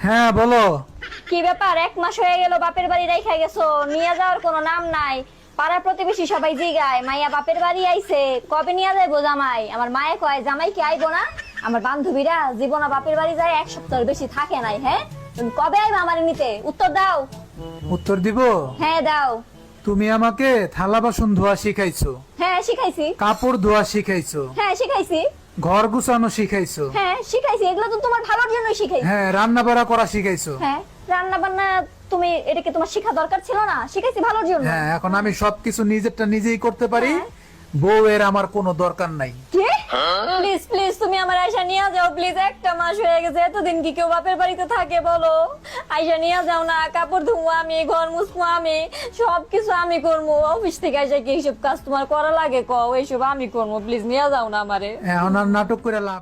হ্যাঁ বলো। কি ব্যাপার, 1 মাস হয়ে গেল বাপের বাড়ি রাইখা গেছো, নিয়ে যাওয়ার কোনো নাম নাই। পাড়া প্রতিবেশী সবাই জিগায় মাইয়া বাপের বাড়ি আইছে, কবে নিয়ে যাইবো জামাই? আমার মায়ে কয় জামাই কি আইবো না? আমার বান্ধবীরা জীবনা বাপের বাড়ি যায় 1 সপ্তাহের বেশি থাকে নাই। হ্যাঁ, তুমি কবে আইবা আমার নিতে? উত্তর দাও। উত্তর দিব। হ্যাঁ দাও। তুমি আমাকে থালা বাসন ধোয়া শিখাইছো, হ্যাঁ শিখাইছি। কাপড় ধোয়া শিখাইছো, হ্যাঁ শিখাইছি। ঘর গুছানো শিখাইছো, হ্যাঁ শিখাইছি, এগুলো তো তোমার ভালোর জন্যই শিখাইছি। হ্যাঁ রান্না বাড়া করা শিখাইছো। হ্যাঁ, রান্না বান্না তুমি এটাকে তোমার শিখা দরকার ছিল না? শিখাইছি ভালোর জন্য। হ্যাঁ এখন আমি সবকিছু নিজেরটা নিজেই করতে পারি, হ্যাঁ। বউয়ের আমার কোনো দরকার নাই। কি? প্লিজ প্লিজ তুমি আমার আয়সা নিয়ে যাও প্লিজ। 1 মাস হয়ে গেছে, এতদিন কি কেউ বাপের বাড়িতে থাকে বলো? আয়সা নিয়ে যাও না, কাপড় ধুবো আমি, ঘর মুছবো আমি, সবকিছু আমি করবো। অফিস থেকে আইসা কি এইসব কাজ তোমার করা লাগে? কও, এইসব আমি করবো, প্লিজ নিয়ে যাও না আমারে। এখন আর নাটক করে লাভ